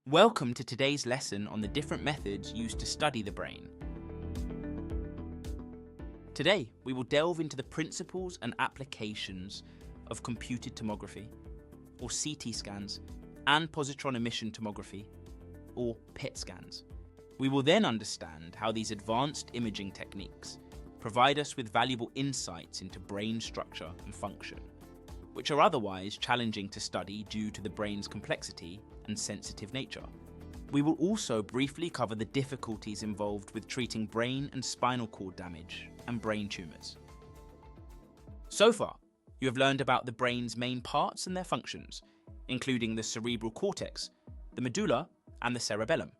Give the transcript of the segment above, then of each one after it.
Welcome to today's lesson on the different methods used to study the brain. Today, we will delve into the principles and applications of computed tomography, or CT scans, and positron emission tomography, or PET scans. We will then understand how these advanced imaging techniques provide us with valuable insights into brain structure and function, which are otherwise challenging to study due to the brain's complexity and sensitive nature. We will also briefly cover the difficulties involved with treating brain and spinal cord damage and brain tumours. So far, you have learned about the brain's main parts and their functions, including the cerebral cortex, the medulla, and the cerebellum.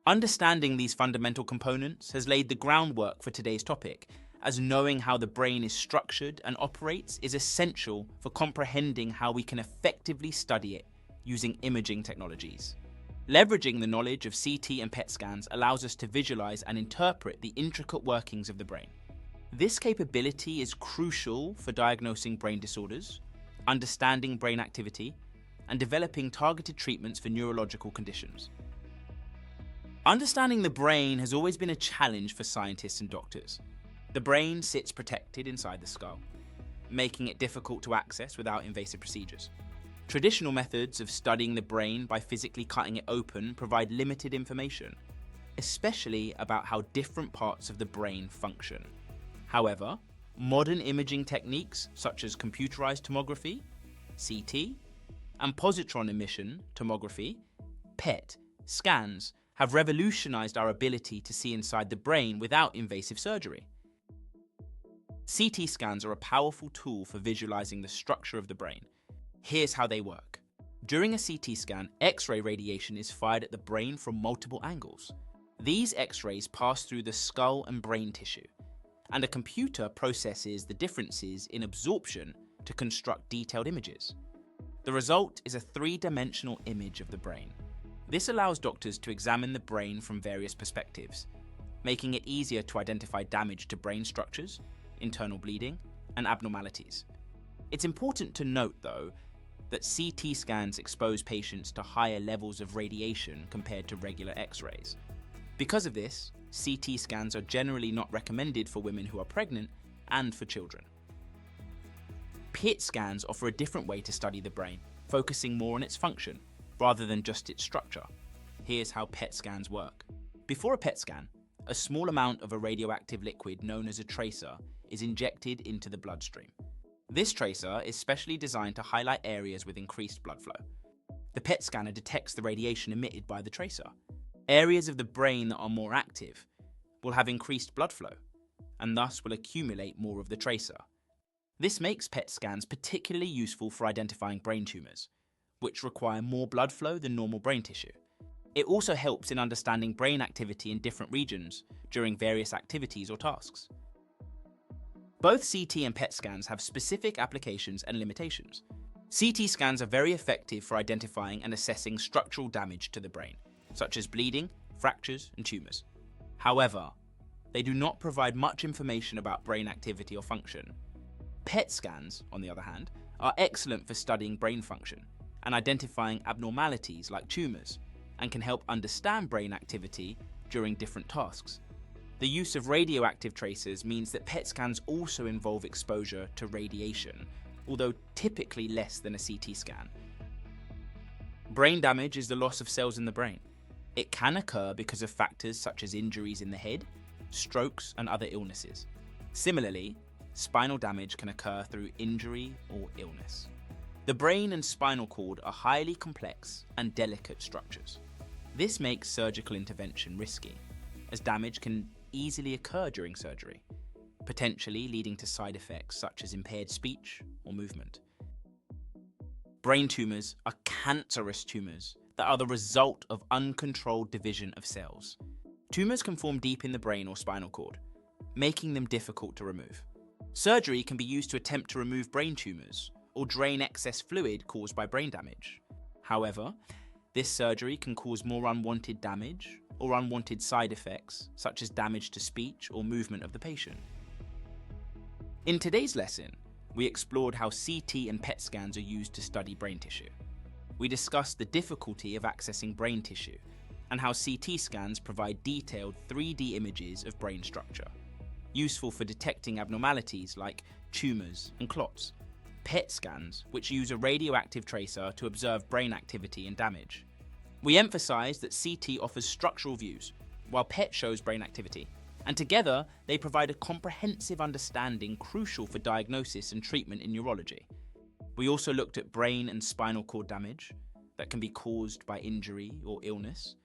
Understanding these fundamental components has laid the groundwork for today's topic, as knowing how the brain is structured and operates is essential for comprehending how we can effectively study it using imaging technologies. Leveraging the knowledge of CT and PET scans allows us to visualize and interpret the intricate workings of the brain. This capability is crucial for diagnosing brain disorders, understanding brain activity, and developing targeted treatments for neurological conditions. Understanding the brain has always been a challenge for scientists and doctors. The brain sits protected inside the skull, making it difficult to access without invasive procedures. Traditional methods of studying the brain by physically cutting it open provide limited information, especially about how different parts of the brain function. However, modern imaging techniques such as computerized tomography, CT, and positron emission tomography, PET, scans have revolutionized our ability to see inside the brain without invasive surgery. CT scans are a powerful tool for visualizing the structure of the brain. Here's how they work. During a CT scan, X-ray radiation is fired at the brain from multiple angles. These X-rays pass through the skull and brain tissue, and a computer processes the differences in absorption to construct detailed images. The result is a three-dimensional image of the brain. This allows doctors to examine the brain from various perspectives, making it easier to identify damage to brain structures, internal bleeding, and abnormalities. It's important to note, though, that CT scans expose patients to higher levels of radiation compared to regular X-rays. Because of this, CT scans are generally not recommended for women who are pregnant and for children. PET scans offer a different way to study the brain, focusing more on its function rather than just its structure. Here's how PET scans work. Before a PET scan, a small amount of a radioactive liquid known as a tracer is injected into the bloodstream. This tracer is specially designed to highlight areas with increased blood flow. The PET scanner detects the radiation emitted by the tracer. Areas of the brain that are more active will have increased blood flow, and thus will accumulate more of the tracer. This makes PET scans particularly useful for identifying brain tumours, which require more blood flow than normal brain tissue. It also helps in understanding brain activity in different regions during various activities or tasks. Both CT and PET scans have specific applications and limitations. CT scans are very effective for identifying and assessing structural damage to the brain, such as bleeding, fractures, and tumours. However, they do not provide much information about brain activity or function. PET scans, on the other hand, are excellent for studying brain function and identifying abnormalities like tumours, and can help understand brain activity during different tasks. The use of radioactive tracers means that PET scans also involve exposure to radiation, although typically less than a CT scan. Brain damage is the loss of cells in the brain. It can occur because of factors such as injuries in the head, strokes, and other illnesses. Similarly, spinal damage can occur through injury or illness. The brain and spinal cord are highly complex and delicate structures. This makes surgical intervention risky, as damage can easily occur during surgery, potentially leading to side effects such as impaired speech or movement. Brain tumours are cancerous tumours that are the result of uncontrolled division of cells. Tumours can form deep in the brain or spinal cord, making them difficult to remove. Surgery can be used to attempt to remove brain tumours or drain excess fluid caused by brain damage. However, this surgery can cause more unwanted damage or unwanted side effects, such as damage to speech or movement of the patient. In today's lesson, we explored how CT and PET scans are used to study brain tissue. we discussed the difficulty of accessing brain tissue and how CT scans provide detailed 3D images of brain structure, useful for detecting abnormalities like tumours and clots. PET scans, which use a radioactive tracer to observe brain activity and damage. We emphasised that CT offers structural views, while PET shows brain activity, and together they provide a comprehensive understanding crucial for diagnosis and treatment in neurology. We also looked at brain and spinal cord damage that can be caused by injury or illness,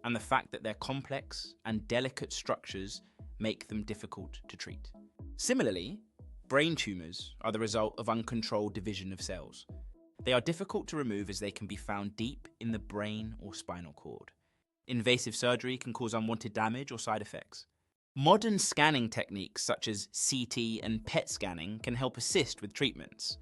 and the fact that their complex and delicate structures make them difficult to treat. Similarly, brain tumours are the result of uncontrolled division of cells. They are difficult to remove as they can be found deep in the brain or spinal cord. Invasive surgery can cause unwanted damage or side effects. Modern scanning techniques such as CT and PET scanning can help assist with treatments,